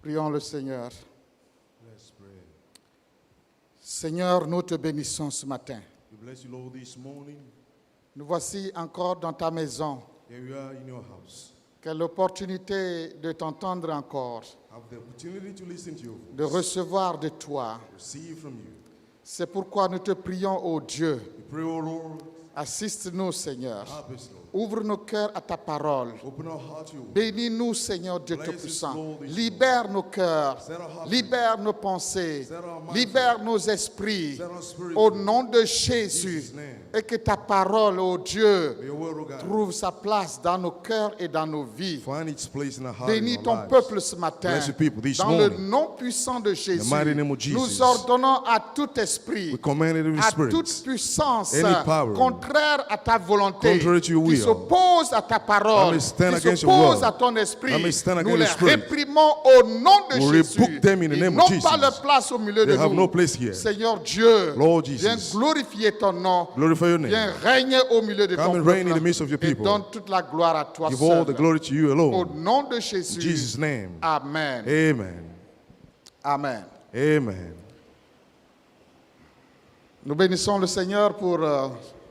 Prions le Seigneur. Let's pray. Seigneur, nous te bénissons ce matin. We bless you, Lord, this morning. Nous voici encore dans ta maison. Here we are in your house. Quelle opportunité de t'entendre encore, Have the opportunity to listen to your voice, de recevoir de toi. receive from you. C'est pourquoi nous te prions, ô Dieu. We pray, oh Lord, Assiste-nous, Seigneur. help us, Lord. Ouvre nos cœurs à ta parole. Open our heart to your word. Bénis-nous, Seigneur Dieu Bless us, Tout-Puissant. Lord, this Libère nos cœurs. Set our hearts Libère nos pensées. Set our minds Libère nos esprits. Set our spirits Au free. nom de Jésus. Jesus' name. Et que ta parole, ô Dieu, May your word, oh God, trouve sa place dans nos cœurs et dans nos vies. find its place in our heart Bénis and ton our lives. peuple ce matin. Bless your people this Dans le morning. nom puissant de Jésus, mighty name of Jesus. nous ordonnons à tout esprit, We command every à spirit, toute puissance any power, contraire à ta volonté, contrary to your qui will, s'oppose à ta parole, I may stand qui against your s'oppose word, à ton esprit, I may stand nous against les your spirit. réprimons au nom de We Jésus. rebuke them in the Ils name of n'ont Jesus. pas leur place au milieu de They have nous. no place here. Seigneur Dieu, Lord Jesus. viens glorifier ton nom. Glorify your name. Viens régner au milieu de Come ton and reign peuple in the midst of your et people. donne toute la gloire à toi Give all seul. the glory to you Au alone. nom de Jésus. In Jesus' name. Amen. Amen. Amen. Amen. Nous bénissons le Seigneur pour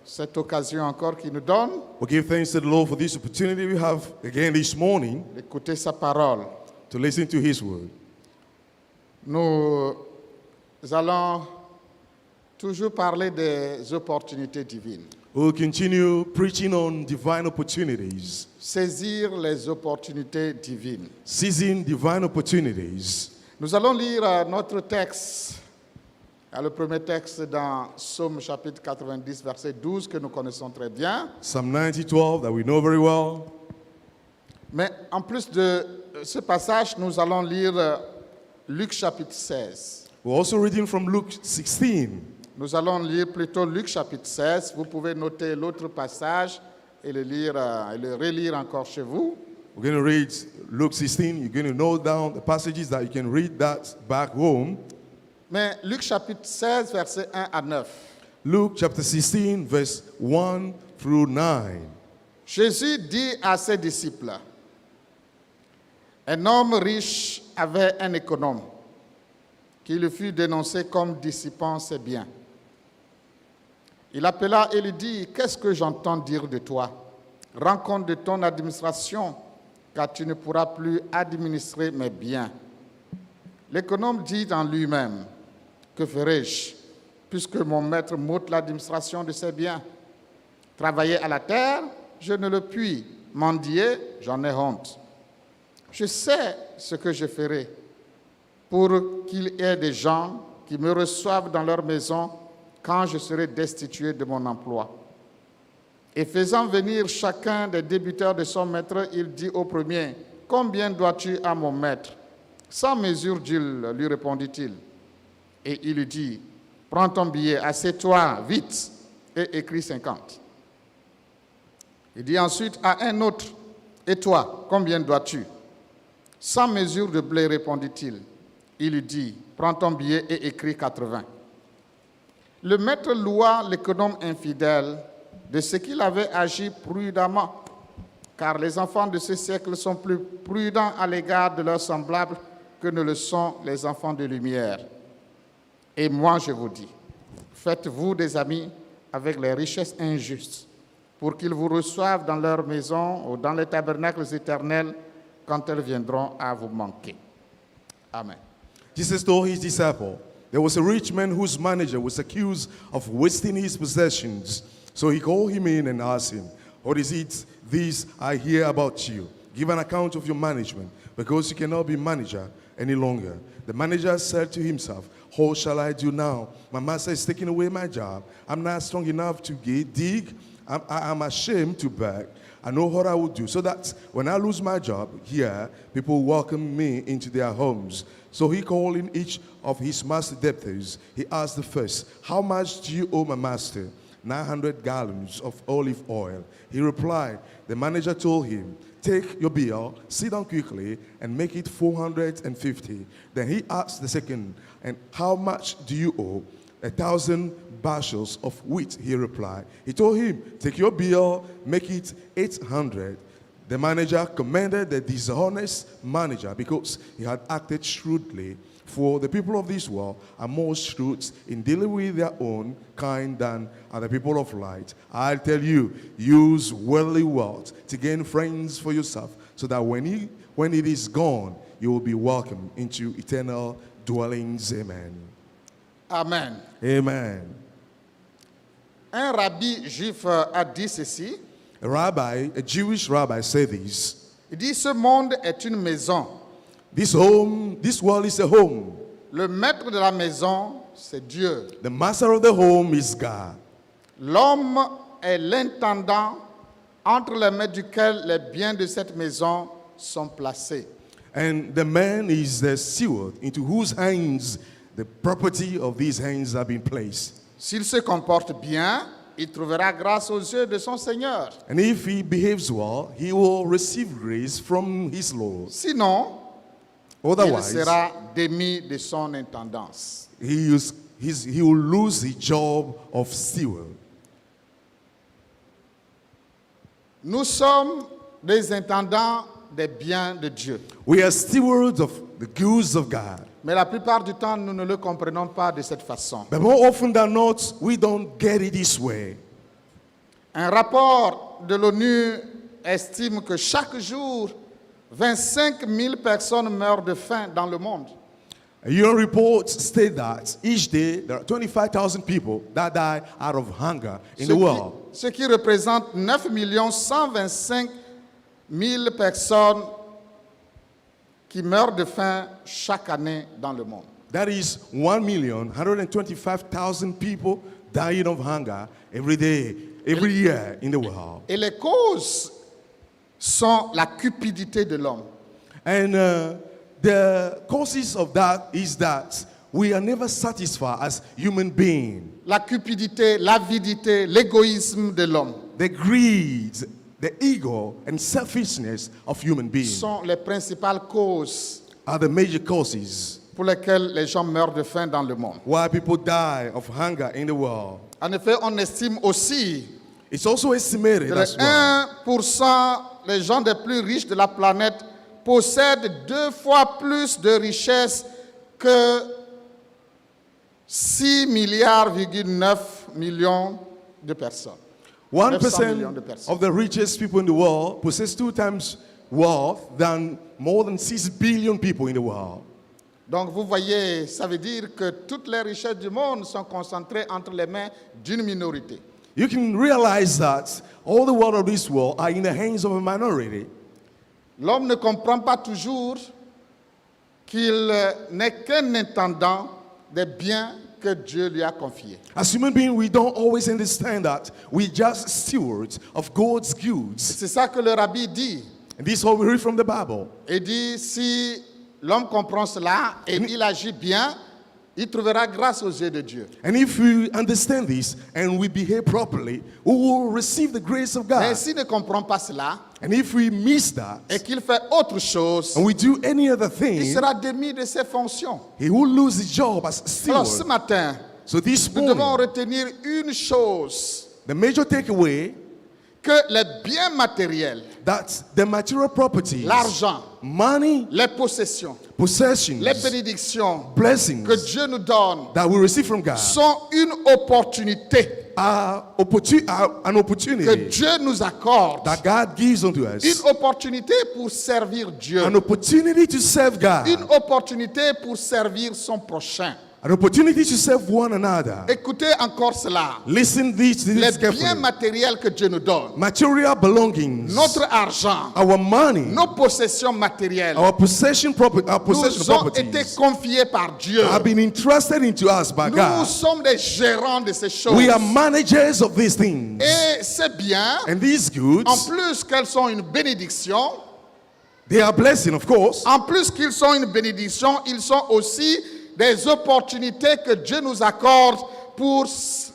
cette occasion encore qu'il nous donne We give thanks to the Lord for this opportunity we have again this morning d'écouter sa parole. to listen to His word. Nous allons toujours parler des opportunités divines. We'll continue preaching on divine opportunities, Saisir les opportunités divines. seizing divine opportunities. Nous allons lire notre texte, le premier texte dans Psaume chapitre 90, verset 12, que nous connaissons très bien. Psalm 90:12 that we know very well. Mais en plus de ce passage, nous allons lire Luc chapitre 16. We're also reading from Luke 16. Nous allons lire plutôt Luc chapitre 16. Vous pouvez noter l'autre passage et le lire et le relire encore chez vous. We're going to read Luke 16. You're going to note down the passages that you can read that back home. Mais Luc chapitre 16, versets 1 à 9. Luke chapter 16, verse 1 through 9. Jésus dit à ses disciples, un homme riche avait un économe qui lui fut dénoncé comme dissipant ses biens. Il appela et lui dit, qu'est-ce que j'entends dire de toi? Rends compte de ton administration, car tu ne pourras plus administrer mes biens. L'économe dit en lui-même, que ferai-je, puisque mon maître m'ôte l'administration de ses biens? Travailler à la terre, je ne le puis. Mendier, j'en ai honte. Je sais ce que je ferai pour qu'il y ait des gens qui me reçoivent dans leur maison quand je serai destitué de mon emploi. Et faisant venir chacun des débiteurs de son maître, il dit au premier, « Combien dois-tu à mon maître ?» « Sans mesure, lui répondit-il. Et il lui dit, « Prends ton billet, assieds-toi vite et écris 50. » Il dit ensuite à un autre, « Et toi, combien dois-tu » ? « Sans mesure de blé, répondit-il. Il lui dit, « Prends ton billet et écris 80. » Le maître loua l'économe infidèle de ce qu'il avait agi prudemment, car les enfants de ce siècle sont plus prudents à l'égard de leurs semblables que ne le sont les enfants de lumière. Et moi, je vous dis, faites-vous des amis avec les richesses injustes, pour qu'ils vous reçoivent dans leur maison ou dans les tabernacles éternels quand elles viendront à vous manquer. Amen. Jesus told his disciple, there was a rich man whose manager was accused of wasting his possessions. So he called him in and asked him, what is it this I hear about you? Give an account of your management, because you cannot be manager any longer. The manager said to himself, what shall I do now? My master is taking away my job. I'm not strong enough to dig. I'm ashamed to beg. I know what I will do, so that when I lose my job here, people will welcome me into their homes. So he called in each of his master debtors. He asked the first, how much do you owe my master? 900 gallons of olive oil. He replied. The manager told him, take your bill, sit down quickly, and make it 450. Then he asked the second, and how much do you owe? 1,000 bushels of wheat, he replied. He told him, take your bill, make it 800. The manager commended the dishonest manager because he had acted shrewdly. For the people of this world are more shrewd in dealing with their own kind than are the people of light. I tell you, use worldly wealth to gain friends for yourself, so that when it is gone, you will be welcomed into eternal dwellings. Amen. Amen. Amen. Un rabbi juif a dit ceci. A Jewish rabbi, said this. Il dit, ce monde est une maison. This world is a home. Le maître de la maison, c'est Dieu. The master of the home is God. L'homme est l'intendant entre les mains duquel les biens de cette maison sont placés. And the man is the steward into whose hands the property of these hands have been placed. S'il se comporte bien, il trouvera grâce aux yeux de son Seigneur. And if he behaves well, he will receive grace from his Lord. Sinon, il Otherwise, sera démis de son intendance. he will lose the job of steward. Nous sommes des intendants des biens de Dieu. We are stewards of the goods of God. Mais la plupart du temps, nous ne le comprenons pas de cette façon. But more often than not, we don't get it this way. Un rapport de l'ONU estime que chaque jour, 25 000 personnes meurent de faim dans le monde. A UN report states that each day there are 25,000 people that die out of hunger in the world. Ce qui représente 9 125 000 personnes qui meurent de faim chaque année dans le monde. That is 1,125,000 people dying of hunger every day, every year in the world. Et les causes sont la cupidité de l'homme. And the causes of that is that we are never satisfied as human beings. La cupidité, l'avidité, l'égoïsme de l'homme The greed, the ego, and selfishness of human beings sont les principales causes are the major causes pour lesquelles les gens meurent de faim dans le monde. why people die of hunger in the world. En effet, on estime aussi It's also estimated que as well 1% les gens les plus riches de la planète possèdent 2 fois plus de richesses que 6,9 millions de personnes. 900 millions de 1% personnes. of the richest people in the world possess 2 times wealth than more than 6 billion people in the world. Donc vous voyez, ça veut dire que toutes les richesses du monde sont concentrées entre les mains d'une minorité. You can realize that all the wealth of this world are in the hands of a minority. L'homme ne comprend pas toujours qu'il n'est qu'un intendant des biens que Dieu lui a confiés. As human beings, we don't always understand that we're just stewards of God's goods. C'est ça que le rabbi dit. And this is what we read from the Bible. Il dit, si l'homme comprend cela et il agit bien, il trouvera grâce aux yeux de Dieu. And if we understand this and we behave properly, we will receive the grace of Mais God. s'il ne comprend pas cela And if we miss that et qu'il fait autre chose, and we do any other il thing, sera démis de ses fonctions. he will lose his job as Alors ce steward. matin, So this nous devons morning, retenir une chose, the major takeaway que les biens matériels, that the material properties, l'argent, money, les possessions, possessions, les bénédictions blessings que Dieu nous donne that we receive from God sont une opportunité are an que opportunity Dieu nous accorde. that God gives unto us. Une opportunité pour servir Dieu. An opportunity to serve God. Une opportunité pour servir son prochain. An opportunity to serve one another. Écoutez encore cela. Listen this Les biens carefully. matériels que Dieu nous donne, Material belongings, notre argent, our money, nos possessions matérielles, our possession nous ont été properties confiés par Dieu. have been entrusted into us by Nous God. sommes des gérants de ces choses. We are managers of these things. Et ces biens, And these goods, en plus qu'elles sont une bénédiction, they are blessing, of course. en plus qu'ils sont une bénédiction, ils sont aussi des opportunités que Dieu nous accorde pour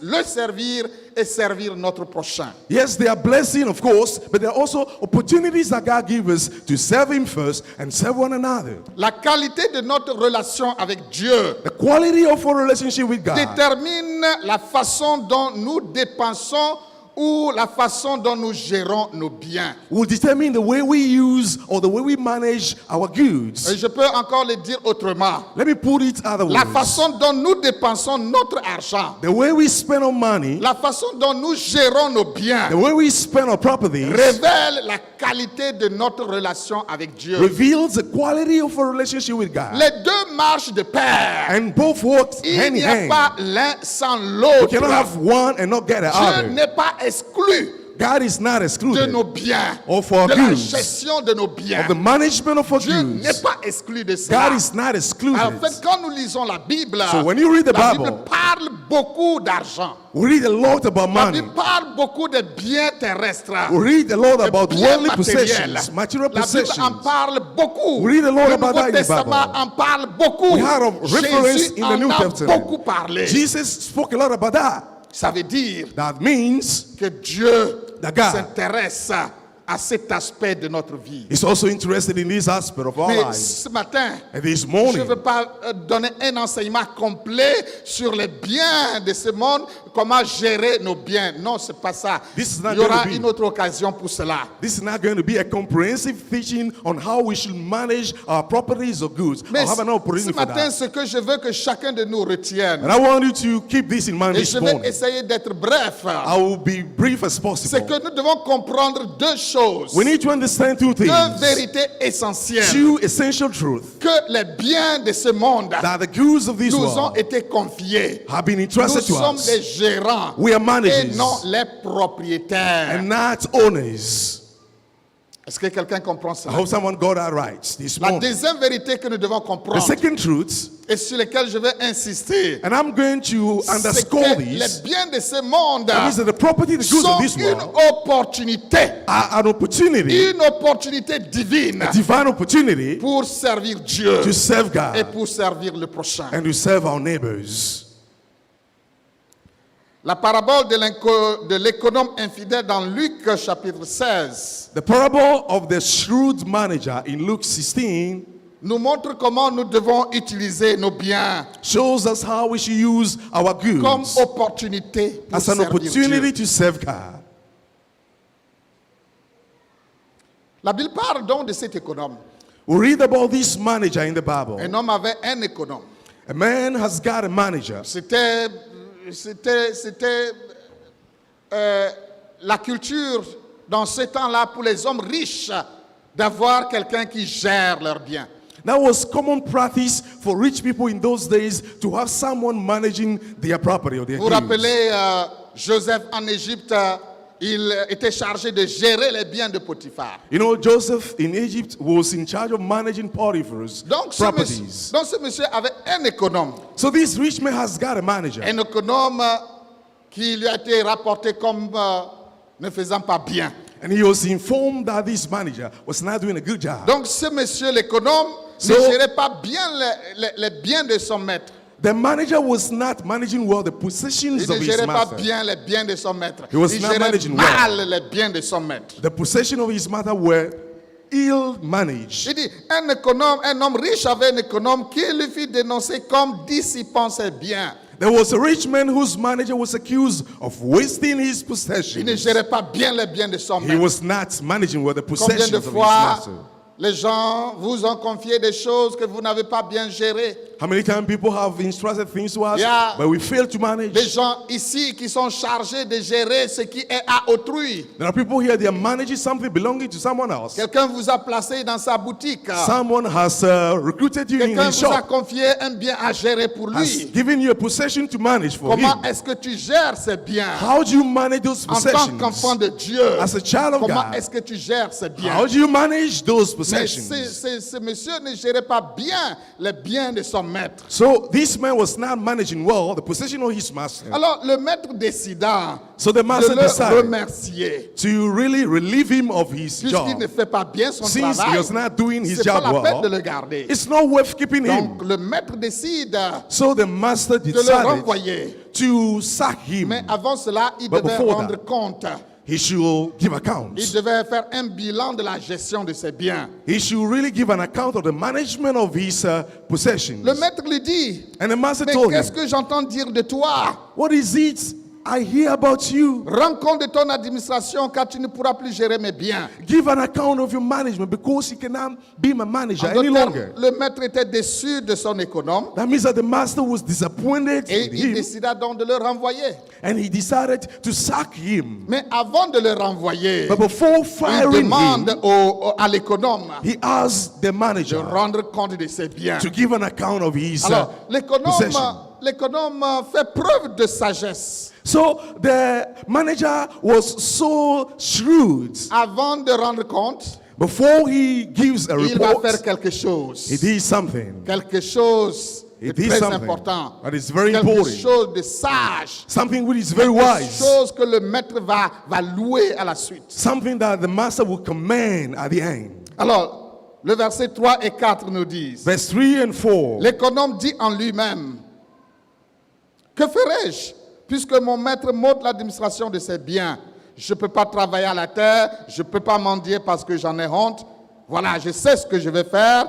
le servir et servir notre prochain. Yes, they are blessing, of course, but they are also opportunities that God gives us to serve Him first and serve one another. La qualité de notre relation avec Dieu The quality of our relationship with God détermine la façon dont nous dépensons ou la façon dont nous gérons nos biens. will determine the way we use or the way we manage our goods. Et je peux encore le dire autrement. Let me put it other La ways. façon dont nous dépensons notre argent, The way we spend our money, la façon dont nous gérons nos biens, the way we spend our properties, révèle la qualité de notre relation avec Dieu. reveals the quality of our relationship with God. Les deux marchent de pair. And both work Il hand n'y in a hand. pas l'un sans You cannot l'autre. have one and not get the Dieu other. n'est pas exclu God is not de excluded nos biens, or for our de la goods, gestion de nos biens. of the management of our Dieu n'est goods. pas exclu de cela. God is not excluded. En fait, quand nous lisons la Bible, So when you read the la Bible, Bible parle beaucoup d'argent. We read a lot about La money. Bible parle beaucoup de biens terrestres. We read a lot de about biens worldly matériels. possessions, material La Bible en possessions. parle beaucoup. We read a lot Le about that Nouveau in the Testament Bible. en parle beaucoup. We have a reference Jésus in the New en a Testament. beaucoup parlé. Jesus spoke a lot about that. Ça veut dire That means que Dieu that God s'intéresse à cet aspect de notre vie. is also interested in this aspect of our Mais lives. ce matin, And this je ne morning, veux pas donner un enseignement complet sur les biens de ce monde, comment gérer nos biens. Non, c'est pas ça. This is not Il y aura going to be- une autre occasion pour cela. this is not going to be a comprehensive teaching on how we should manage our properties or goods. Mais I'll have an ce opportunity for matin, that. ce que je veux que chacun de nous retienne, And I want you to keep this in mind et this je vais morning. essayer d'être bref, I will be brief as c'est possible. que nous devons comprendre deux choses, We need to understand two deux things. vérités essentielles, Two essential truths. que les biens de ce monde That the goods of this nous ont world été confiés. have been Nous entrusted to sommes us. des gérants We are et managers non les propriétaires. and not owners. Est-ce que quelqu'un comprend I cela? hope someone got that right this La morning. deuxième vérité que nous devons The comprendre second truth, et sur laquelle je vais insister, and I'm going to c'est underscore que les this, biens de ce monde that is that the property, the goods sont of this une world opportunité, are an opportunity, une opportunité divine a divine opportunity pour servir Dieu to serve et God pour servir le prochain. and to serve our neighbors. La parabole de l'économe infidèle dans Luc chapitre 16 The parable of the shrewd manager in Luke 16 nous montre comment nous devons utiliser nos biens shows us how we should use our comme goods opportunité pour as an servir opportunity Dieu. to serve God. La Bible parle donc de cet économe. We read about this manager in the Bible. Un homme avait un économe. A man has got a manager. C'était la culture dans ce temps-là pour les hommes riches d'avoir quelqu'un qui gère leurs biens. That was common practice for rich people in those days to have someone managing their property or their Vous vous goods. rappelez Joseph en Égypte, il était chargé de gérer les biens de Potiphar. You know, Joseph in Egypt was in charge of managing Potiphar's Donc properties. ce monsieur avait un économe. So this rich man has got a manager. Un économe qui lui a été rapporté comme ne faisant pas bien. And he was informed that this manager was not doing a good job. Donc ce monsieur l'économe So- ne gérait pas bien les biens de son maître. The manager was not managing well the possessions Il of ne his gérait pas master. bien les biens de son maître. He was Il not gérait managing mal les biens de son maître. The possessions of his master were ill managed. Il dit, un homme riche avait un économe qui lui fit dénoncer comme dissipant ses biens. There was a rich man whose manager was accused of wasting his Il ne possessions. gérait pas bien les biens de son He maître. was not managing well the Combien possessions de of his fois master. les gens vous ont confié des choses que vous n'avez pas bien gérées? How many times people have entrusted things to us, Yeah. but we fail to manage? Des gens ici qui sont chargés de gérer ce qui est à autrui. There are people here, they are managing something belonging to someone else. Quelqu'un vous a placé dans sa boutique. Someone has recruited you in Quelqu'un his vous a shop, confié un bien à gérer pour has lui. given you a possession to manage for Comment him. est-ce que tu gères ces biens? How do you manage those En tant qu'enfant possessions? de Dieu, As a child of comment God, est-ce que tu gères ces biens? how do you manage those Mais possessions? ce monsieur ne gérait pas bien les biens de son maître. So this man was not managing well the possession of his master. Alors le maître décida So the de master le decided remercier. to really relieve him of his Puisqu'il ne job. fait pas bien son Since he travail, was not doing his c'est pas job la peine de well, le garder. it's not worth keeping him. Donc le maître décide So the master de le decided renvoyer. to sack him. Mais avant cela, il But devait before rendre that, compte. He should give Il accounts. devait faire un bilan de la gestion de ses biens. He should really give an account of the management of his possessions. Le maître lui dit, And the master mais told him, qu'est-ce que j'entends dire de toi? what is it I hear about you. Rends compte de ton administration car tu ne pourras plus gérer mes biens. Give an account of your management because you cannot be my manager En any d'autres termes, longer. le maître était déçu de son économe That means that the master was disappointed et in il him décida donc de le renvoyer. and he decided to sack him. Mais avant de le renvoyer, But before il firing demande him, à l'économe he asked the de manager rendre compte de ses biens. to give an account of his Alors, possession. l'économe fait preuve de sagesse. So the manager was so shrewd. Avant de rendre compte, Before he gives a il va faire report, quelque chose. he did something. Quelque chose de He did très something important. that is very Quelque important. chose de sage. Something which is very Quelque wise. chose que le maître va louer à la suite. Something that the master will command at the end. Alors, le verset 3 et 4 nous disent, Verse 3 and 4. l'économe dit en lui-même, que ferai-je puisque mon maître m'ôte l'administration de ses biens? Je ne peux pas travailler à la terre, je ne peux pas mendier parce que j'en ai honte. Voilà, je sais ce que je vais faire.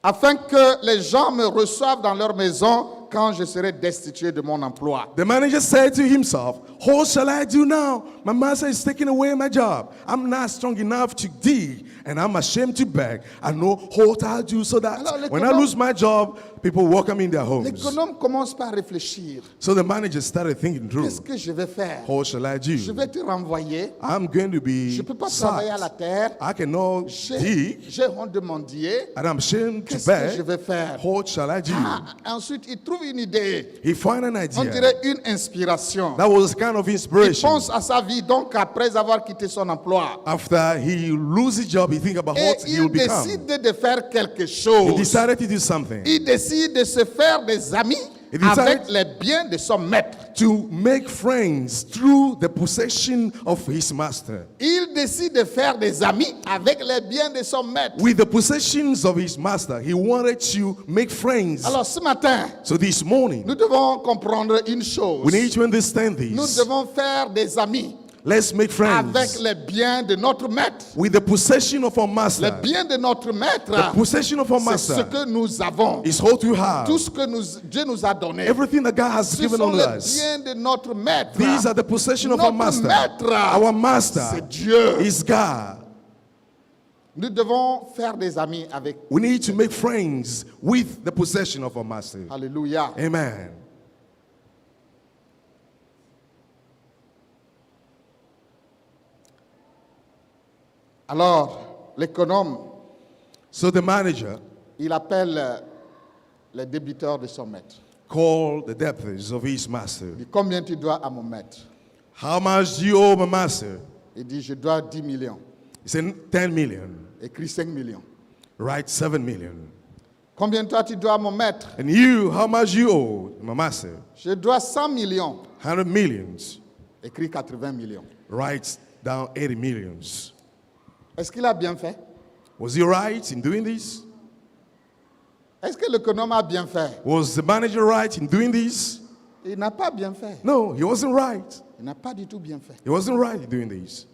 Afin que les gens me reçoivent dans leur maison quand je serai destitué de mon emploi. The manager said to himself, what shall I do now? My master is taking away my job. I'm not strong enough to dig, and I'm ashamed to beg. I know what I'll do so that Alors, when I lose my job, people welcome me in their homes. L'économe commence par réfléchir. So the manager started thinking through, Qu'est-ce que je vais faire? what shall I Je do? vais te renvoyer. I'm going to Je ne be peux pas travailler à la sacked. terre. I cannot dig, J'ai honte de mendier. and I'm ashamed to Qu'est-ce que je beg. vais faire? What shall I do? Ah, ensuite, il trouve une idée. He found an On idea. dirait une inspiration. That was kind of Il inspiration. pense à sa vie, donc après avoir quitté son emploi. After he loses his job, he think about Et what he il will become. décide de faire quelque He chose. decided to do something. Il décide de se faire des amis He decided- avec les biens de son maître. To make friends through the possession of his master. Il décide de faire des amis avec les biens de son maître. With the possessions of his master, he wanted to make friends. Alors ce matin, So this morning, nous devons comprendre une chose. we need to understand Nous this. devons faire des amis Let's make avec friends les biens de notre maître. with the possession of our Les master. biens de notre maître, The possession of our c'est ce master que nous avons. is what we have. Tout ce que Dieu nous a donné. Everything that God has Ce given sont on les us. biens de notre maître. These are the possession of our Notre master. maître, Our master c'est Dieu. is God. Nous devons faire des amis avec. We need to make friends with the possession of our master. Alléluia. Amen. Alors, l'économe, So the manager il appelle les débiteurs de son maître. called the debtors of his master. Il dit, combien tu dois à mon maître? How much do you owe my master? Il dit, je dois 10 millions. He said 10 million. Écrit 5 millions. Write 7 million. Combien toi tu dois à mon maître? And you, how much you owe my master? Je dois 100 millions. 100 millions. Écrit 80 millions. Write down 80 millions. Est-ce qu'il a bien fait? Was he right in doing this? Est-ce que l'économe a bien fait? Was the manager right in doing this? Il n'a pas bien fait. No, he wasn't right. Il n'a pas du tout bien fait. He wasn't right in doing this.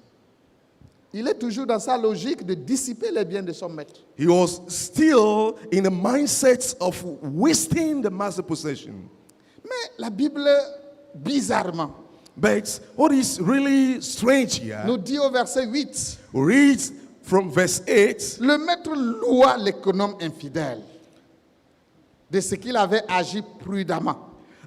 Il est toujours dans sa logique de dissiper les biens de son maître. He was still in the mindset of wasting the master possession. Mais la Bible, bizarrement, But what is really strange here, nous dit au verset 8, we read from verse 8, le maître loua l'économe infidèle de ce qu'il avait agi prudemment.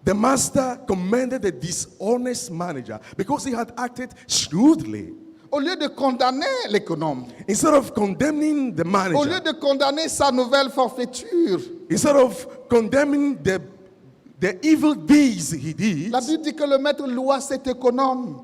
the master commended the dishonest manager because he had acted shrewdly. Au lieu de condamner l'économe, Instead of condemning the au lieu manager, de condamner sa nouvelle forfaiture, instead of condemning the evil deeds he did, la Bible dit que le maître loua cet économe.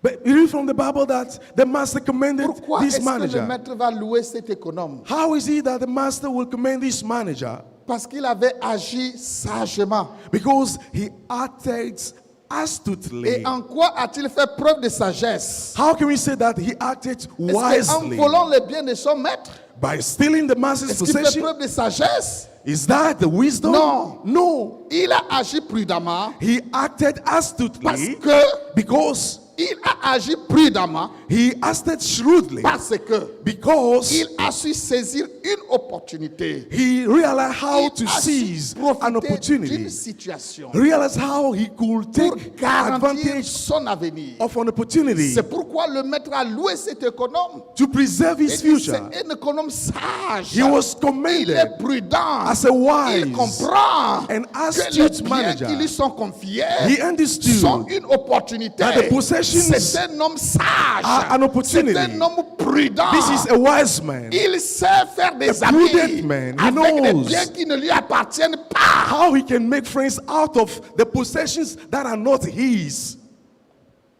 but you read from the Bible that the master commended Pourquoi this est-ce que le manager. maître va louer cet économe? How is it that the master will commend this manager? Parce qu'il avait agi sagement. Because he acted astutely. Et en quoi a-t-il fait preuve de sagesse? How can we say that he acted Est-ce qu'en wisely? volant les biens de son maître, By stealing the master's est-ce qu'il fait possession? preuve de sagesse? Is that the wisdom? No. No. Il a agi prudemment He acted parce astutely que because Il a agi prudemment He acted shrewdly parce que because il a su saisir une opportunité. he realized how Il to a su seize an profiter d'une opportunity. situation Realized how he could pour take garantir advantage son avenir. of an opportunity C'est pourquoi le maître a loué cet économe. to preserve Et his dit, future. c'est un économe sage. He was Il commended est prudent. as a wise Il comprend and que les astute biens manager. qui lui sont confiés He sont understood une opportunité. that the possessions C'est un homme sage. are an opportunity. C'est un homme prudent. this is a wise man. Il sait faire des A amis prudent man. He avec des knows biens qui ne lui appartiennent pas. How he can make friends out of the possessions that are not his.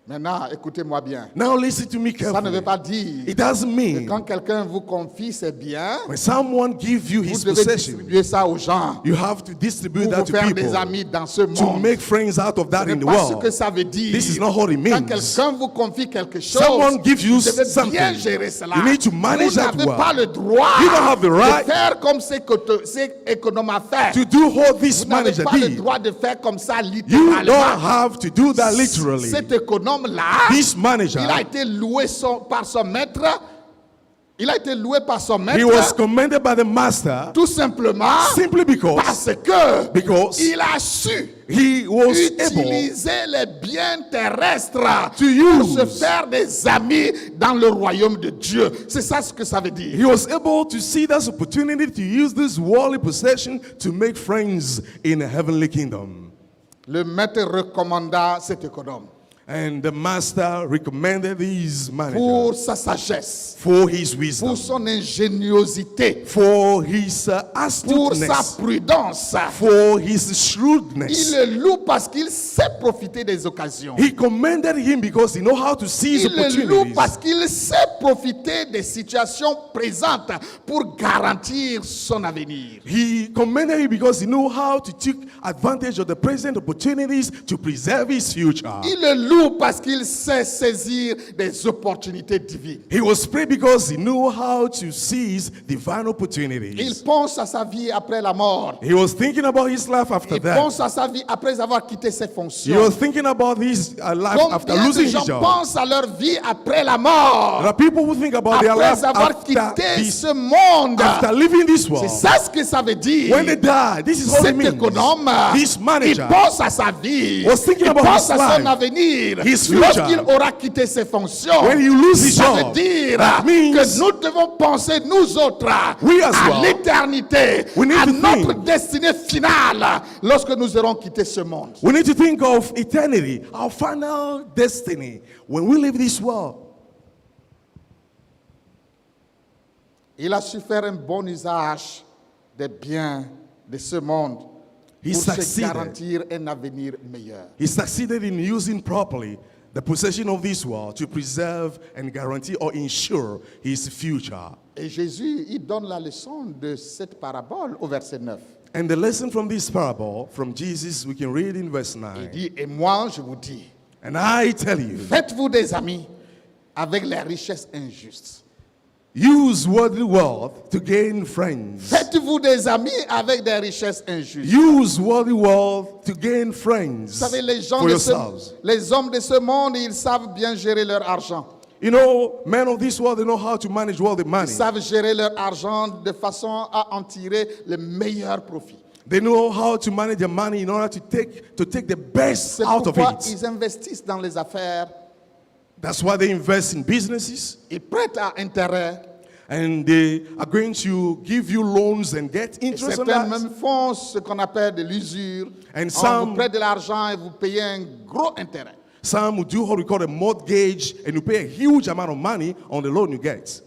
Maintenant, écoutez-moi bien. Now listen to me Ça ne carefully. veut pas dire It doesn't que mean quand quelqu'un vous confie ses biens, when someone gives you his vous devez possession, distribuer ça aux gens you have to distribute pour that vous to faire people des amis dans ce to monde. make friends out of Ce that n'est in the pas ce world. que ça veut dire. This is not what it Quand means. quelqu'un vous confie quelque chose, Someone gives you vous devez bien something. gérer cela. You need to manage vous that n'avez well. pas le droit You don't have the right de faire comme ces économes à faire. to do what this Vous n'avez manager pas le did. droit de faire comme ça You littéralement. don't have to do that literally. Cet économe-là, This manager, il a été loué par son maître. Il a été loué par son he was maître commended by the master tout simplement simply because parce que il a su he was able utiliser les biens terrestres to pour se use. faire des amis dans le royaume de Dieu. C'est ça ce que ça veut dire. He was able to see this opportunity to use this worldly possession to make friends in a heavenly kingdom. Le maître recommanda cet économe And the master recommended his manager pour sa sagesse, for his wisdom, pour son ingéniosité, for his pour sa astuteness, prudence. for his Il shrewdness. le loue parce qu'il sait profiter des occasions. He commended him because he knows how to seize Il le loue opportunities. parce qu'il sait profiter des situations présentes pour garantir son avenir. He commended him because he knew how to take advantage of the present opportunities to preserve his future. Il le loue parce qu'il sait saisir des opportunités divines. He was praying because he knew how to seize divine Il opportunities. pense à sa vie après la mort. He was thinking about his life after Il that. pense à sa vie après avoir quitté ses He fonctions. was thinking about his life after Combien de losing his gens job. pensent à leur vie après la mort? There are people who think about their life Après avoir after quitté this, ce monde. after leaving this C'est world. ça ce que ça veut dire. When they die, this is what it Cet means. économe, This il manager pense à sa vie, was thinking il about pense his à son life, avenir. his future. Lorsqu'il aura quitté ses fonctions, When you lose his ça veut job, dire that means que nous devons penser, nous autres, we as à well, l'éternité, we need à to notre think. destinée finale lorsque nous aurons quitté ce monde. We need to think of eternity, our final destiny, when we leave this world. Il a su faire un bon usage des biens de ce monde He pour se succeeded. garantir un avenir meilleur. He succeeded in using properly the possession of this world to preserve and guarantee or ensure his future. Et Jésus, il donne la leçon de cette parabole au verset 9. And the lesson from this parable, from Jesus, we can read in verse Il 9. dit, et moi je vous dis, And I tell you, faites-vous des amis avec les richesses injustes. use worldly wealth to gain friends. Faites-vous des amis avec des richesses injustes. Use worldly wealth to gain friends Vous savez, les gens for de yourselves. les hommes de ce monde, ils savent bien gérer leur argent. You know, men of this world, they know how to manage worldly Ils money. savent gérer leur argent de façon à en tirer le meilleur profit. They know how to manage their money in order to take the best C'est out of pourquoi it. ils investissent dans les affaires. That's why they invest in businesses, Ils prêtent à intérêt. and they are going to give you loans and get Et interest on certains that. même font ce qu'on appelle de l'usure. And On some- vous prête de l'argent et vous payez un gros intérêt. Some will do what we call a mortgage, and you pay a huge amount of money on the loan you get.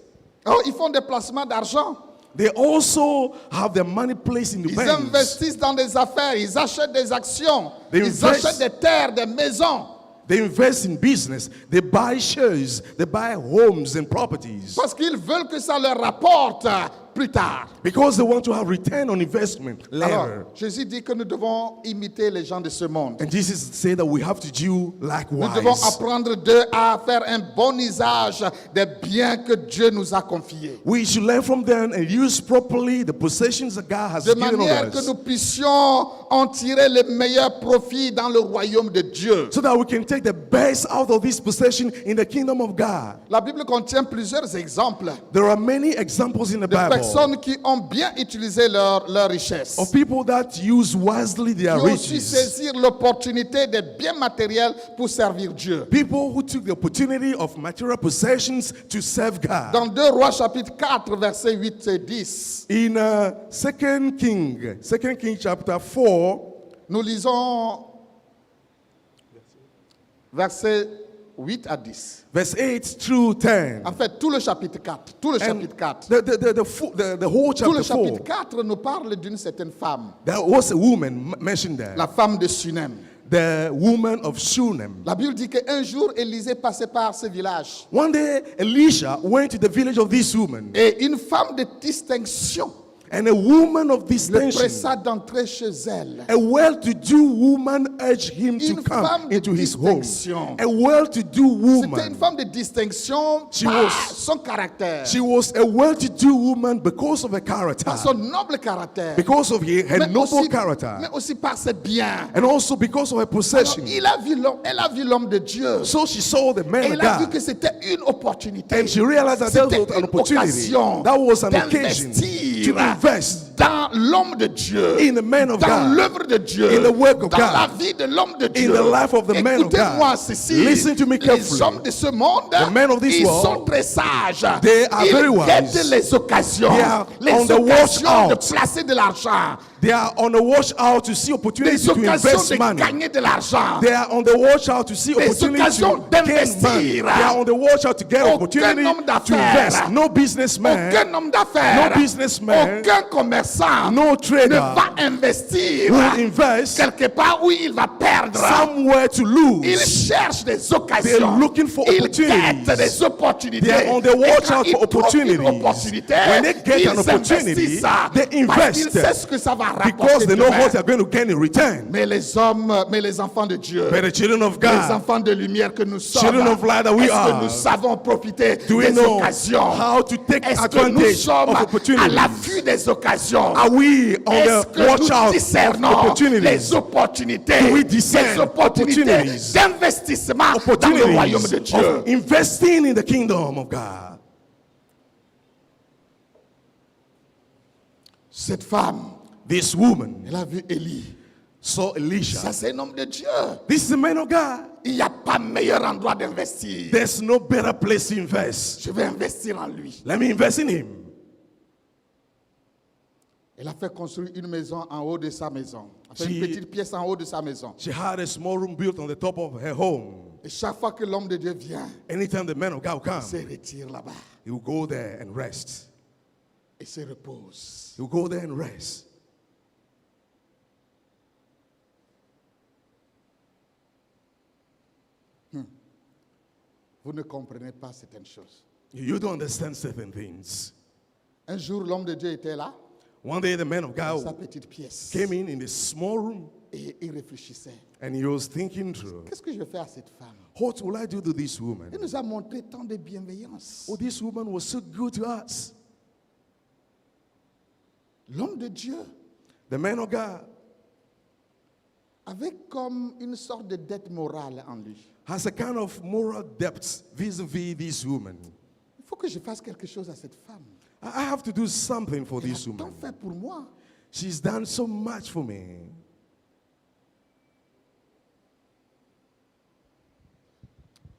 Oh, ils font des placements d'argent. They also have their money placed in the Ils banks. investissent dans des affaires. Ils achètent des actions. They Ils invest- achètent des terres, des maisons. They invest in business. They buy shares. They buy homes and properties Parce qu'ils veulent que ça leur rapporte plus tard. Because they want to have return on investment later. Alors, Jésus dit que nous devons imiter les gens de ce monde. And Jesus said that we have to do Nous likewise. devons apprendre d'eux à faire un bon usage des biens que Dieu nous a confiés. We should learn from them and use properly the possessions that God has De given manière que us, nous puissions en tirer le meilleur profit dans le royaume de Dieu. so that we can take the best out of this possession in the kingdom of God. La Bible contient plusieurs exemples There are many examples in the de Bible personnes qui ont bien utilisé leur richesse, of people that use wisely their qui ont su riches. saisir l'opportunité des biens matériels pour servir Dieu. People who took the opportunity of material possessions to serve God. Dans 2 Rois chapitre 4 versets 8 et 10, In 2 King chapter 4, nous lisons versets 8 à 10. verse 8 through 10. En fait, tout le chapitre 4. Tout le And chapitre 4. the whole Tout le chapter 4, chapitre 4 nous parle d'une certaine femme, there was a woman mentioned there, la femme de Sunem. the woman of Shunem. La Bible dit qu'un jour, Élisée passait par ce village. One day, Elisha went to the village of this woman, Et une femme de distinction and a woman of le distinction, pressa d'entrer chez elle. a well-to-do woman, urged him to Une come femme de into his home. distinction. A well-to-do C'était une woman. femme de distinction She par was- son caractère, She was a well-to-do woman because of her character, par son noble caractère, because of her mais noble aussi, character, mais aussi par ses biens. and also because of her Alors, possession. elle a vu l'homme de Dieu. So she saw the man Et of elle a vu God, que c'était une opportunité. and she realized that there C'était was an une opportunity. occasion That was an occasion d'investir to invest dans l'homme de Dieu, in the man of dans God, l'œuvre de Dieu, in the work of dans God, la vie de l'homme de Dieu. the life of the man of God. Écoutez-moi ceci. Listen to me Les carefully. hommes de ce monde, The men of this ils world, sont très sages. they are very Ils wise. guettent les occasions, They are les on the watch occasions de out. placer de l'argent, They are on the watch out to see opportunities les to occasions invest de money. gagner de l'argent. They are on the watch out to see Les opportunities occasions to gain money. d'investir. They are on the watch out to get Aucun opportunity homme to d'affaires, invest. No businessman, aucun homme d'affaires, no businessman, aucun commerçant no ne trader va investir will invest quelque part où il va perdre. somewhere to Il lose. cherche des They're occasions. looking for Il opportunities. guette des opportunités. They are on the Et watch quand out ils for trouvent opportunities. une opportunité, When they get ils an opportunity, investissent they parce qu'ils invest savent ce que ça va rapporter because they know demain. what they're going to gain in return. Mais les hommes, mais les enfants de Dieu, But the children of les God, enfants de lumière que nous sommes, children of light that we est-ce que are, nous savons profiter do we des know occasions? how to take Est-ce que nous advantage sommes of à opportunities? l'affût des occasions? Are we on Est-ce the que watch nous out of discernons opportunities? les opportunités, Do we discern les opportunités opportunities? d'investissement dans le royaume de Opportunities Dieu? of investing in the kingdom of God. Cette femme, This woman elle a vu Élie. saw Ça, Elisha. c'est un homme de Dieu. This is the man of God. Il n'y a pas meilleur endroit d'investir. There's no better place to invest. Je vais investir en lui. Let me invest in him. Elle a fait construire une maison en haut de sa maison. Elle a fait She- une petite pièce en haut de sa maison. She had a small room built on the top of her home. Et chaque fois que l'homme de Dieu vient, Anytime the man of God will il se come, retire là-bas he will go there and rest. et se repose. He will go there and rest. Vous ne comprenez pas certaines choses. You don't understand certain things. Un jour, l'homme de Dieu était là, One day the man of dans sa God petite pièce, came in this small room et il réfléchissait. and he was thinking through, Qu'est-ce que je fais à cette femme? what will I do to this woman? Elle nous a montré tant de bienveillance. Oh, this woman was so good to us. L'homme de Dieu The man of God avait comme une sorte de dette morale en lui. has a kind of moral depth vis-a-vis this woman. Il faut que je fasse quelque chose à cette femme. I have to do something for Elle this a tant woman. fait pour moi. She's done so much for me.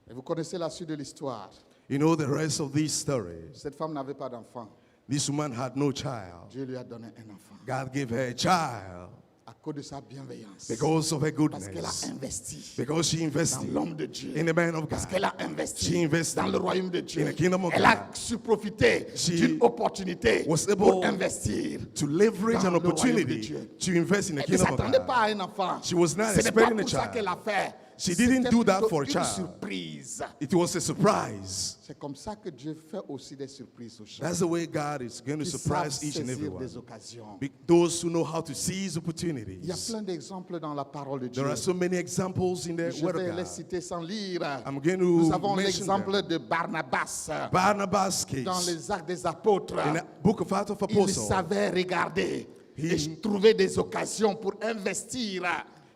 Et vous connaissez la suite de l'histoire. You know the rest of these stories. Cette femme n'avait pas d'enfant. This woman had no child. Dieu lui a donné un enfant. God gave her a child À cause de sa bienveillance. because of her Parce qu'elle a goodness. investi Because she dans invested l'homme de Dieu. in the man of Parce God. qu'elle a investi She invested dans le royaume de Dieu. in the kingdom of Elle a God. su profiter She d'une opportunité was able pour investir. to leverage dans an le royaume de opportunity Dieu. to invest in the Elle ne kingdom of s'attendait pas God. à un enfant. She was not Ce n'est pas expecting a pour ça child. qu'elle a fait She didn't C'était do that plutôt for a une child. surprise. It was a surprise. C'est comme ça que Dieu fait aussi des surprises aux gens. That's the way God is going to Qui surprise savent each and saisir everyone. des occasions. Those who know how to seize Il y a opportunities. plein d'exemples dans la parole de Dieu. There are so many examples in the Je Word vais of les God. citer sans lire. I'm going Nous to avons mention l'exemple them. de Barnabas Barnabas' dans case. les Actes des Apôtres. In the book of Acts of Il Apostles, savait regarder et He- trouver des occasions pour investir.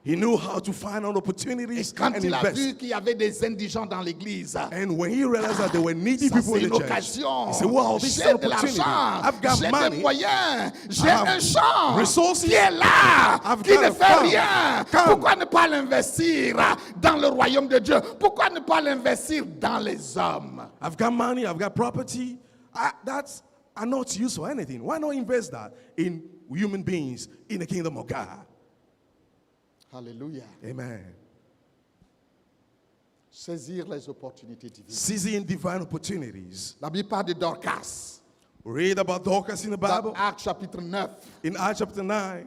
he knew how to find out Et opportunities quand and il a invest. vu qu'il y avait des indigents dans l'église, And when he realized that there were needy ça people c'est in une the church, occasion. he said, wow, this is J'ai an de opportunity. l'argent, I've got j'ai des money. moyens, j'ai I have un champ resources. qui est là, I've qui got ne a fait farm. rien. Come. Pourquoi ne pas l'investir dans le royaume de Dieu? Pourquoi ne pas l'investir dans les hommes? I've got money, I've got property. That's are not used for anything. Why not invest that in human beings in the kingdom of God? Alléluia. Amen. Saisir les opportunités divines. Seizing divine opportunities. La Bible parle de Dorcas We read about Dorcas in the dans Bible, Actes chapitre 9, in Acts chapter 9.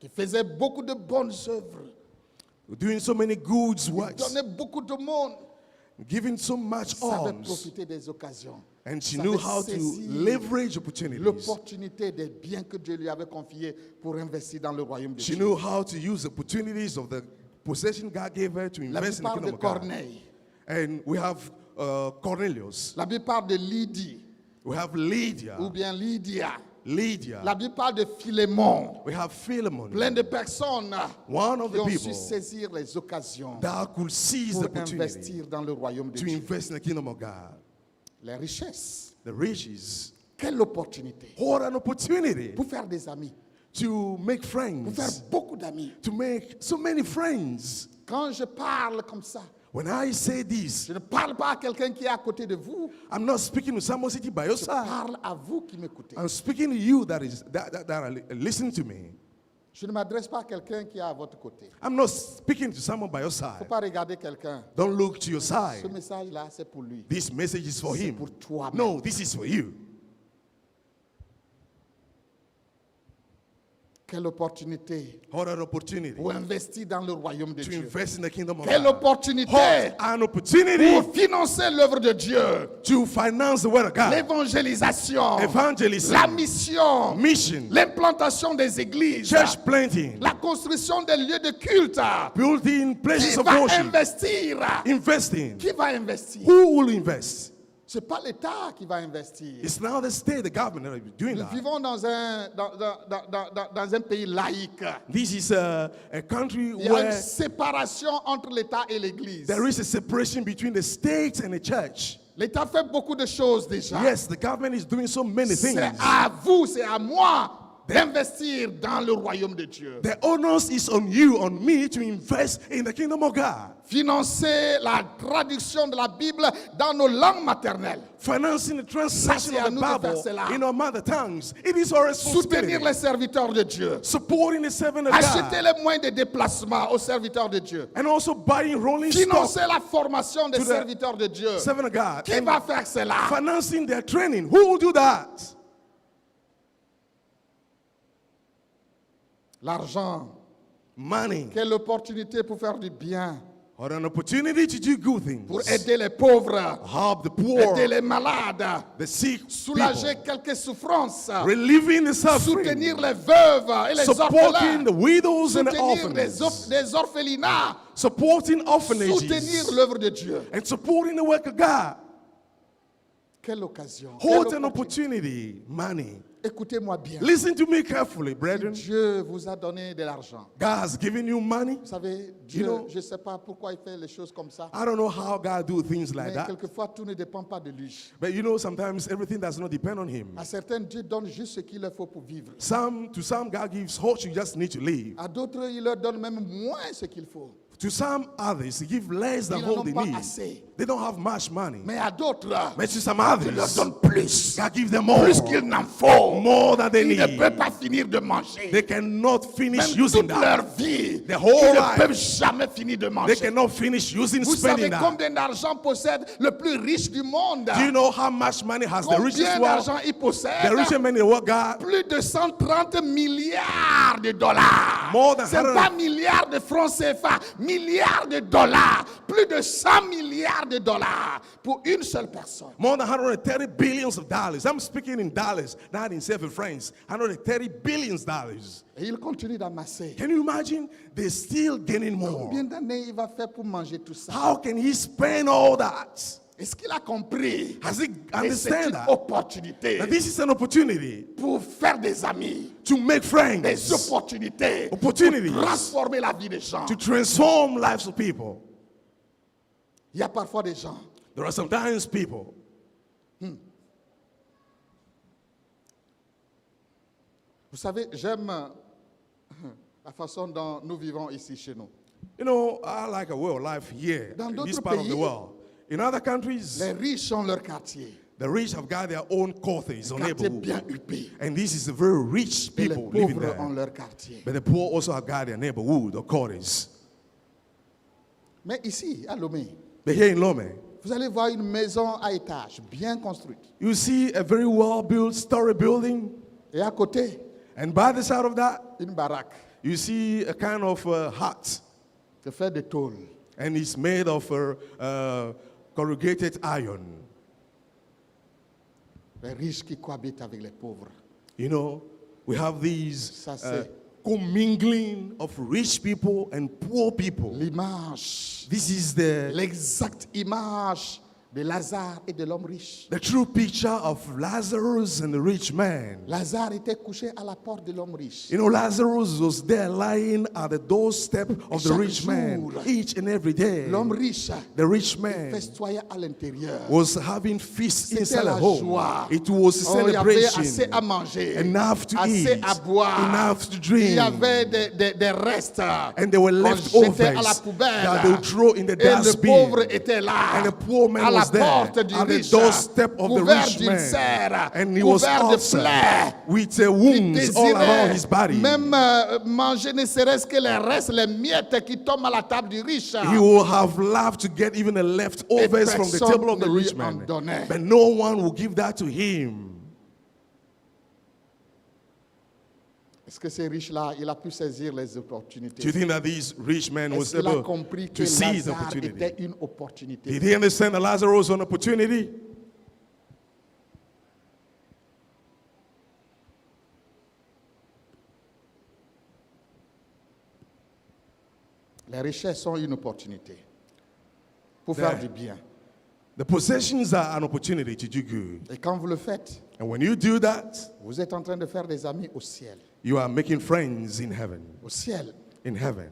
qui faisait beaucoup de bonnes œuvres, Doing so many good works, donnait beaucoup de monde, giving so much savait alms, profiter des occasions. and she savait knew how to saisir leverage opportunities. l'opportunité des biens que Dieu lui avait confiés pour investir dans le royaume de She Dieu. knew how to use the opportunities of the possession God gave her to La invest Bible in the parle de kingdom of God. Corneille. And we have Cornelius, La Bible parle de Lydie we have Lydia, ou bien Lydia. Lydia, La Bible parle de Philémon. we have Philemon, Plein de personnes one of qui the ont su people saisir les occasions that could seize the pour opportunity investir dans le royaume de to Dieu. invest in the kingdom of God. Les richesses. The riches. Quelle opportunité What an opportunity pour faire des amis, to make pour faire friends, beaucoup d'amis. to make so many friends. Quand je parle comme ça, When I say this, je ne parle pas à quelqu'un qui est à côté de vous, I'm not speaking to someone sitting by your je side. parle à vous qui m'écoutez. I'm speaking to you that are listening to me. Je ne m'adresse pas à quelqu'un qui est à votre côté. Il I'm not speaking to someone by your ne faut side. pas regarder quelqu'un. Don't look to your Ce side. message-là, c'est pour lui. This message is for C'est him. pour toi. No, this is for you. Quelle opportunité What an opportunity pour investir dans le royaume de to Dieu. invest in the kingdom of Quelle God. opportunité What an opportunity pour financer l'œuvre de Dieu. to finance the word of God. L'évangélisation, Evangelism, la mission, mission, l'implantation des églises, church planting, la construction des lieux de culte. building places Qui of va worship, investir? investing. Qui va investir? Who will invest? Ce n'est pas l'État qui va investir. It's now the state, the government that is doing Nous that. vivons dans un pays laïque. This is a country Il y a une where séparation entre l'État et l'Église. there is a separation between the state and the church. L'État fait beaucoup de choses déjà. Yes, the government is doing so many things. C'est à vous, c'est à moi d'investir dans le royaume de Dieu. The onus is on you, on me, to invest in the kingdom of God. Financer la traduction de la Bible dans nos langues maternelles. Financing the translation c'est à of the nous de faire Bible cela. in our mother tongues. It is our Soutenir responsibility. les serviteurs de Dieu. Supporting the servant of Acheter God. les moyens de déplacement aux serviteurs de Dieu. And also buying rolling stock Financer la formation des to the serviteurs de Dieu. servant of God. Qui And va faire cela? financing their training. Who will do that? L'argent. Money. Quelle opportunité pour faire du bien. What an opportunity to do good things. Pour aider les pauvres. Help the poor, Aider les malades. the sick, Soulager people. quelques souffrances. Relieving the suffering. Soutenir les veuves et les Supporting orphelins. the widows and the Soutenir orphans. des orphelinats. Supporting Soutenir orphanages. l'œuvre de Dieu. And supporting the work of God. Quelle occasion. Hold Quelle an opportunity. Money. Écoutez-moi bien. Listen to me carefully, brethren. Dieu vous a donné de l'argent. God has given you money. Vous savez, Dieu, You know- je ne sais pas pourquoi il fait les choses comme ça. I don't know how God do things like Mais that. quelquefois, tout ne dépend pas de lui. But you know, sometimes everything does not depend on Him. À certains, Dieu donne juste ce qu'il leur faut pour vivre. To some, God gives what you just need to live. À d'autres, il leur donne même moins ce qu'il faut. To some others, He gives less than Ils n'en what ont they pas need. assez. They don't have much money. Mais à d'autres, But to some il leur others, donne plus. God gives them more. Plus qu'il n'en faut. More than they Ils ne need. peuvent pas finir de manger. They cannot finish Même using toute that. leur vie, The whole ils ne life. peuvent jamais finir de They manger. cannot finish using Vous savez spending that. combien d'argent possède le plus riche du monde? Do you know how much money has the richest Combien world? d'argent il possède? The richest man in the world, God, Plus de 130 milliards de dollars. More than C'est 100 pas milliards de francs CFA, milliards de dollars. Plus de 100 milliards de dollars pour une seule personne. More than 130 billions of dollars. I'm speaking in dollars, not in seven francs. 130 billions dollars. Et il continue d'amasser. Can you imagine? They're still gaining more. Combien d'années il va faire pour manger tout ça? How can he spend all that? Est-ce qu'il a compris? Has he Et c'est understand une that? opportunité That this is an opportunity pour faire des amis, to make friends, des opportunités Opportunities. pour transformer la vie des gens. to transform lives of people. Il y a parfois des gens, There are sometimes people, vous savez, j'aime la façon dont nous vivons ici chez nous. you know, I like a world life here, Dans in this d'autres part of the pays, world. In other countries, Les riches ont leur quartier, the rich have got their own quarters or quartier neighborhood. bien huppé. And this is the very rich Et les people living pauvres ont there. leur quartier. But the poor also have got their neighborhood or quarters. Mais ici, à Lomé, But here in Lome, vous allez voir une maison à étage, bien construite. you see a very well-built story building. Et à côté, And by the side of that, une baraque you see a kind of hut. de fait de tôle. And it's made of corrugated iron. Les riches qui cohabitent avec les pauvres. You know, we have these Ça, c'est- commingling of rich people and poor people. L'image, This is the l'exacte image de Lazare et de l'homme riche. true picture of Lazarus and the rich man. Lazare était couché à la porte de l'homme riche. You know, Lazarus was there lying at the doorstep of the Chaque rich man jour, each and every day. L'homme riche The rich man festoyait à l'intérieur. was having feasts C'était inside la the home. joie. It was a Oh, il y avait celebration. assez à manger, Enough to assez eat, à boire. enough to Il drink. y avait des restes And there were qu'on jetait à la leftovers poubelle. that they would throw in the Et le dustbin. pauvre était là, And the poor man à la was there porte du at the riche, doorstep of the couvert rich d'ulcères, man. And he was couvert de ulcer plaies. with Il wounds all around désirait his body. même manger ne serait-ce que les restes, les miettes qui tombent à la table du riche. He will have loved to get even the leftovers from the personne table of the ne lui rich en man. donnait. But no one will give that to him. Est-ce que ces riches-là, il a pu saisir les Do you opportunités? think that this rich man was Est-ce qu'il a able compris que to seize the Lazare opportunity? était une opportunité? Did he understand that Lazarus was an opportunity? Les richesses sont une opportunité pour There. faire du bien. The possessions are an opportunity to do good. Et quand vous le faites, And when you do that, vous êtes en train de faire des amis au ciel. you are making friends in heaven. Au ciel, In heaven.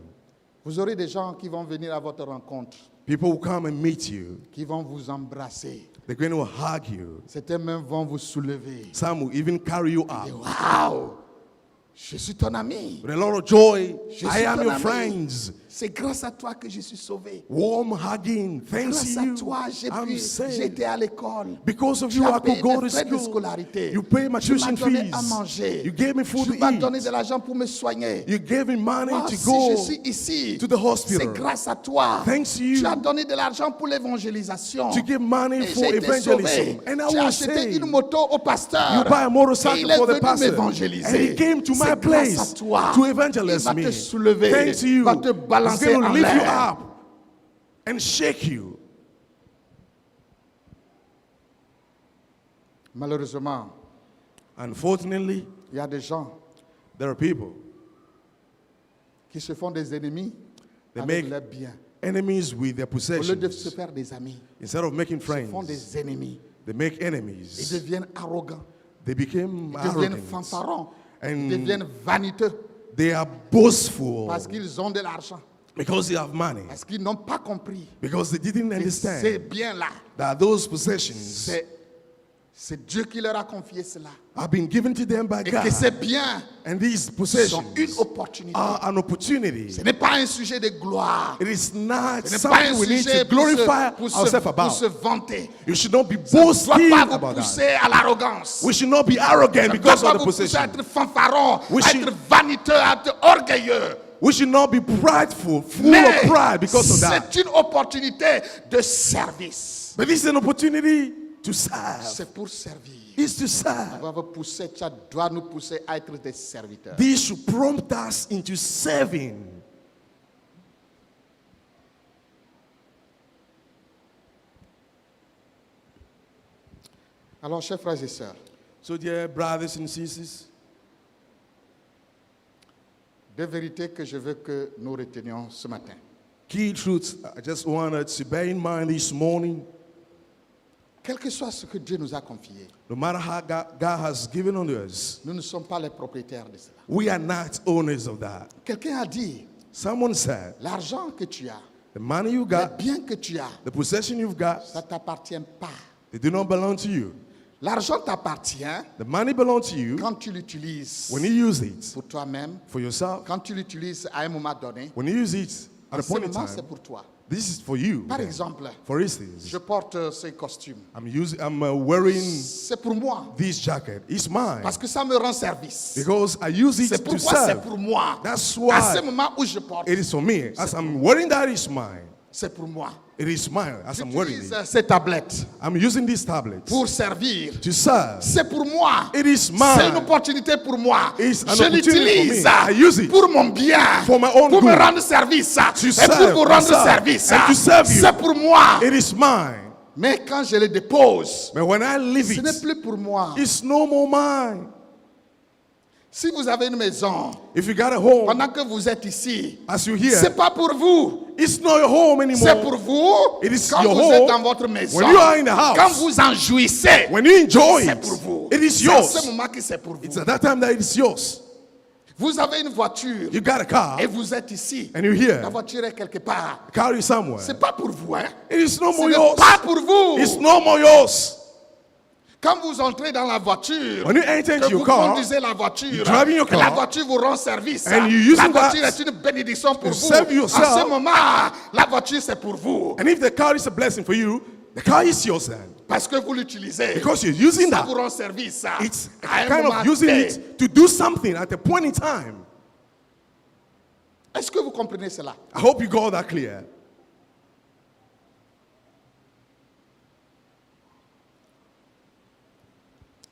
vous aurez des gens qui vont venir à votre rencontre, People will come and meet you. qui vont vous embrasser. They're going to hug you. Certains même vont vous soulever. Some will even carry you up. Et waouh, je suis ton ami. With a lot of joy, Je I suis am ton your ami. friends. C'est grâce à toi que je suis sauvé. Warm hugging. Thanks Grâce to à you. toi, I'm saved. j'étais à l'école. Because of Tu you, as I payé could go mes to frais de school. scolarité. You pay my Tu m'as tuition donné fees. à manger. You gave me food Tu to m'as eat. donné de l'argent pour me soigner. You gave me money Moi, to si go je suis ici, to the hospital. c'est grâce à toi. Thanks to you. Tu as donné de l'argent pour l'évangélisation. to give money Et for j'ai été evangelism. sauvé. And I Tu as was acheté saved. une moto au pasteur. You buy a motorcycle Et il est for the venu pastor. m'évangéliser. And he came to my C'est grâce place à toi. to Il evangelize va me. te soulever. Thanks to you. Va te He's balancer going to en lift you l'air. up and shake you. Malheureusement, Unfortunately, il y a des gens there are people qui se font des ennemis They avec make leurs biens. enemies with their Au lieu de se possessions. faire des amis, Instead of making ils se font friends, des ennemis. they make Ils enemies. deviennent arrogants. They became Ils deviennent arrogant. fanfarons. Ils And deviennent vaniteux they are boastful parce qu'ils ont de l'argent. because they have money. Parce qu'ils n'ont pas compris Because they didn't que ces understand biens-là, that those possessions c'est Dieu qui leur a confié cela. have been given to them by Et que God. ces biens And these sont une possessions opportunité. are an opportunity. Ce n'est pas un sujet de gloire. It is not Ce n'est pas un something we need sujet to glorify pour ourselves pour se about. vanter. You should not be Ça ne doit boasting pas vous about that. pousser à l'arrogance. We should not be arrogant Ça ne doit because pas of the vous pousser à possession. être fanfaron, We à should- être vaniteux, à être orgueilleux. We should not be prideful, full Mais of pride because of that. c'est une opportunité de service. But this is an opportunity to serve. C'est pour servir. It's to serve. Ça doit nous pousser à être des serviteurs. This should prompt us into serving. Alors, chers frères et sœurs, So, dear brothers and sisters, deux vérités que je veux que nous retenions ce matin. key truths I just wanted to bear in mind this morning. Quel que soit ce que Dieu nous a confié, No matter how God has given unto us, nous ne sommes pas les propriétaires de cela. we are not owners of that. Quelqu'un a dit, Someone said, l'argent que tu as, the money you les got, biens que tu as, the possession you've got, ça ne t'appartient pas. they do not belong to you. L'argent t'appartient The money belongs to you quand tu l'utilises when you use it pour toi-même, for yourself, quand tu l'utilises à un moment donné. when you use it at À a ce point in moment, time. c'est pour toi. This is for you. Par exemple, For instance, je porte ces costumes. I'm wearing C'est pour moi. this jacket. It's mine Parce que ça me rend service. because I use it C'est to pourquoi c'est serve. pour moi. That's À ce why moment où je porte, it is for me. As I'm wearing that, it's mine. c'est pour moi. It is mine as I'm wearing J'utilise it. ces tablettes I'm using these tablets pour servir. to serve. C'est pour moi. It is C'est une mine. opportunité pour moi. It's an Je opportunity l'utilise for me. I use it pour mon bien, for my own pour me good. rendre service et serve pour vous rendre myself service. and to serve you. C'est pour moi. It is mine. Mais quand je le dépose, But when I leave ce n'est it, plus pour moi. it's no more mine. Si vous avez une maison, If you got a home, pendant que vous êtes ici, as you c'est hear, pas pour vous. it's not your home C'est pour anymore. vous. It is Quand your vous home. êtes dans votre maison, When you are in the house, quand vous en jouissez, when you enjoy c'est pour it, vous. it is C'est à ce yours. moment que c'est pour It's vous. at that time that it is yours. Vous avez une voiture You got a car et vous êtes ici. and you're La here. voiture est quelque part. The car is somewhere. C'est pas pour vous, hein? It is no Ce more n'est yours. pas pour vous. It's no more yours. Quand vous entrez dans la voiture, When you enter into que your vous car, conduisez la voiture, you're driving your que la car, voiture vous rend service. and you using La voiture that est une bénédiction pour to vous. serve yourself. À ce moment, la voiture c'est pour vous. And if the car is a blessing for you, the car is yours then. Parce que vous l'utilisez. Because you're using Ça that. vous rend service. It's À un kind moment of using T. it to do something at a point in time. Est-ce que vous comprenez cela? I hope you got that clear.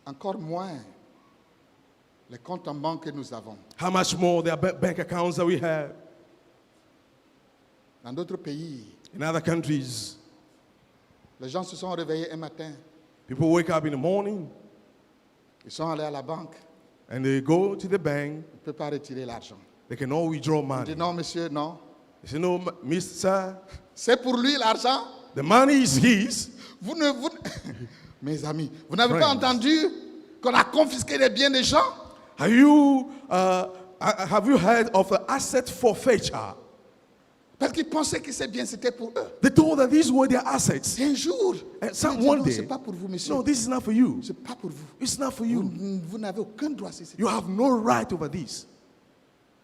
Encore moins les comptes en banque que nous avons. How much more their bank accounts that we have Dans d'autres pays, in other countries. les gens se sont réveillés un matin. People wake up in the morning Ils sont allés à la banque. and they go to the bank. Ils ne peuvent pas retirer l'argent. They can all withdraw Ils money. disent non, monsieur, non. They say, no, Mr. C'est pour lui l'argent. The money is his. Mes amis, vous n'avez pas Friends. entendu qu'on a confisqué les biens des gens? Have you heard of the asset forfeiture? Parce qu'ils pensaient que ces biens c'était pour eux. They told that these were their assets. Et un jour, And ils some disent, one non, day, c'est pas pour vous, monsieur. no, this is not for you. C'est pas pour vous. It's not for Vous, you. vous n'avez aucun droit sur ces You have no right over this.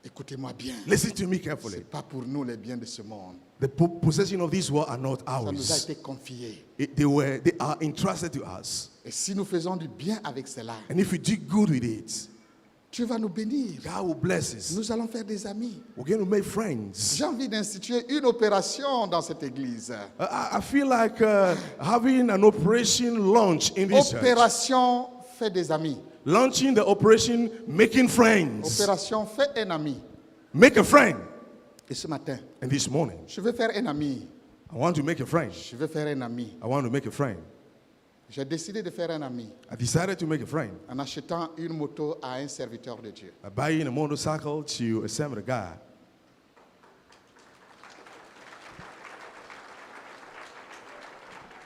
Écoutez-moi bien. Listen to me carefully. C'est pas pour nous les biens de ce monde. The possession of this world are not Ça nous a ours. été confié. They are entrusted to us. Et si nous faisons du bien avec cela, And if we do good with it, Dieu va nous bénir. God will bless us. Nous allons faire des amis. We're going to make friends. J'ai envie d'instituer une opération dans cette église. I feel like having an operation launch in this church. Opération fait des amis. Launching the operation making friends. Opération fait un ami. Make a friend. Et ce matin, And this morning, je veux faire un ami. I want to make a friend. Je veux faire un ami. I want to make a friend. J'ai décidé de faire un ami I decided to make a friend en achetant une moto à un serviteur de Dieu. by buying a motorcycle to a servant of God.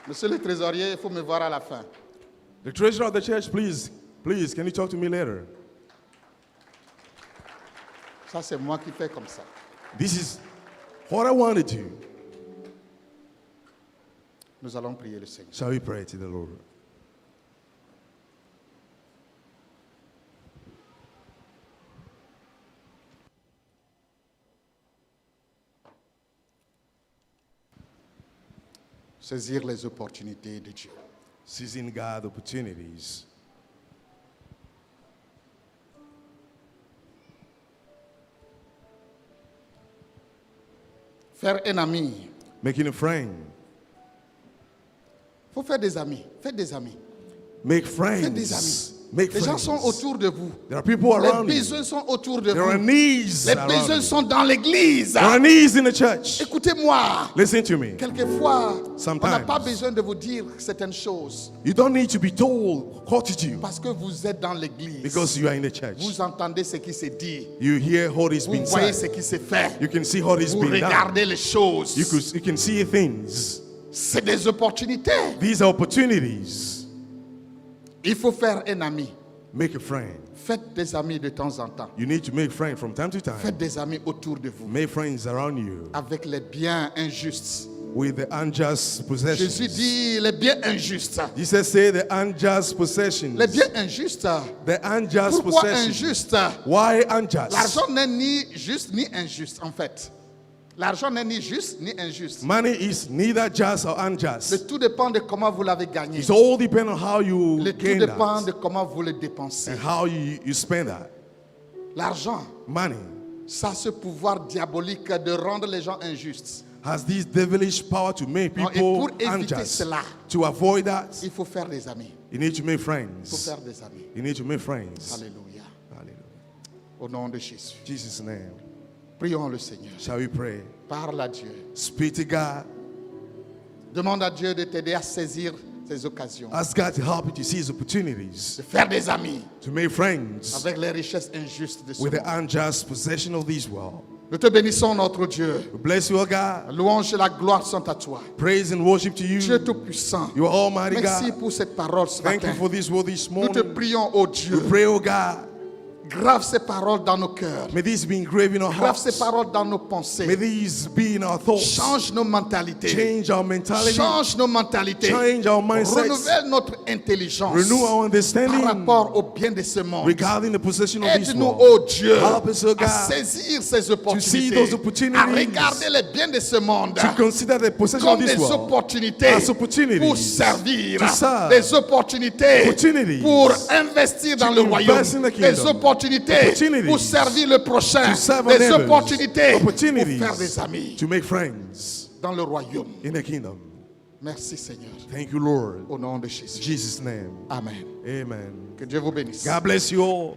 Monsieur le trésorier, il faut me voir à la fin. The treasurer of the church, please, can you talk to me later? Ça, c'est moi qui fais comme ça. This is what I want to do. Nous allons prier le Seigneur. Shall we pray to the Lord? Saisir les opportunités de Dieu. Seizing God opportunities. Faire un ami, Making a friend. Il faut faire des amis. Faites des amis. Make Faites des friends. amis. Make Les gens friends. sont autour de vous. There are people Les around you. besoins sont autour de There are vous. needs Les around besoins you. sont dans l'église. There are needs in the church. Écoutez-moi. Listen to me. Quelquefois, on n'a Sometimes. pas besoin de vous dire certaines choses You don't need to be told what to do parce que vous êtes dans l'église. because you are in the church. Vous entendez ce qui se dit. You hear what is Vous being voyez ce said. qui se fait. You can see what is Vous being done. regardez les choses. You can see things. C'est des opportunités. These are opportunities. Il faut faire un ami. Make a friend. Faites des amis de temps en temps. You need to make friends from time to time. Faites des amis autour de vous. Make friends around you Avec les biens injustes. with the unjust possessions. Jésus dit les biens injustes. Jesus said the unjust possessions. Les biens injustes. The unjust Pourquoi possessions. injustes? Why unjust? L'argent n'est ni juste ni injuste en fait. L'argent n'est ni juste ni injuste. Money is neither just or unjust. Le tout dépend de comment vous l'avez gagné. It all depends on how you Le tout gain dépend that de comment vous le dépensez. and how you spend that. L'argent, Money ça a ce pouvoir diabolique de rendre les gens injustes. has this devilish power to make Et people pour éviter unjust. cela, To avoid that, il faut faire des amis. you need to make Il faut friends. faire des amis. You need to make friends. Alléluia. Hallelujah. Au nom de Jésus. Jesus' name. Prions le Seigneur. Shall we pray? Parle à Dieu. Speak to God. Demande à Dieu de t'aider à saisir ces occasions. Ask God to help you to seize opportunities, De faire des amis to make friends avec les richesses injustes de ce with the monde. unjust possession of this world. Nous te bénissons, notre Dieu. We bless you, O God. La louange et la gloire sont à toi. Praise and worship to Dieu you. Tout-Puissant. You are Almighty Merci God. pour cette parole ce Thank you matin. for this word this Nous te morning. prions, ô We Dieu. pray, O God, Grave ces paroles dans nos cœurs. may these be engraved in our Grave ces hearts. paroles dans nos May pensées. these be in our thoughts. Change nos mentalités. Change our mentality. Change nos mentalités. Change our mindsets. Renouvelle notre intelligence Renew our par understanding rapport au bien de ce monde. regarding the possession of this Aide-nous, world. ô Dieu, Help us, O à God, saisir ces see opportunités, those opportunities, à regarder les biens de ce monde to consider the possession comme of this des world opportunités as opportunities pour servir, to serve, des opportunités opportunities pour investir dans to le royaume, invest in the des kingdom, opportunités opportunities pour servir le prochain, to serve our des neighbors, opportunités pour opportunities faire des amis to make friends dans le royaume. in the kingdom. Merci Seigneur, Thank you, Lord. au nom de Jésus. In Jesus' name. Amen. Amen. Que Dieu vous bénisse. God bless you all.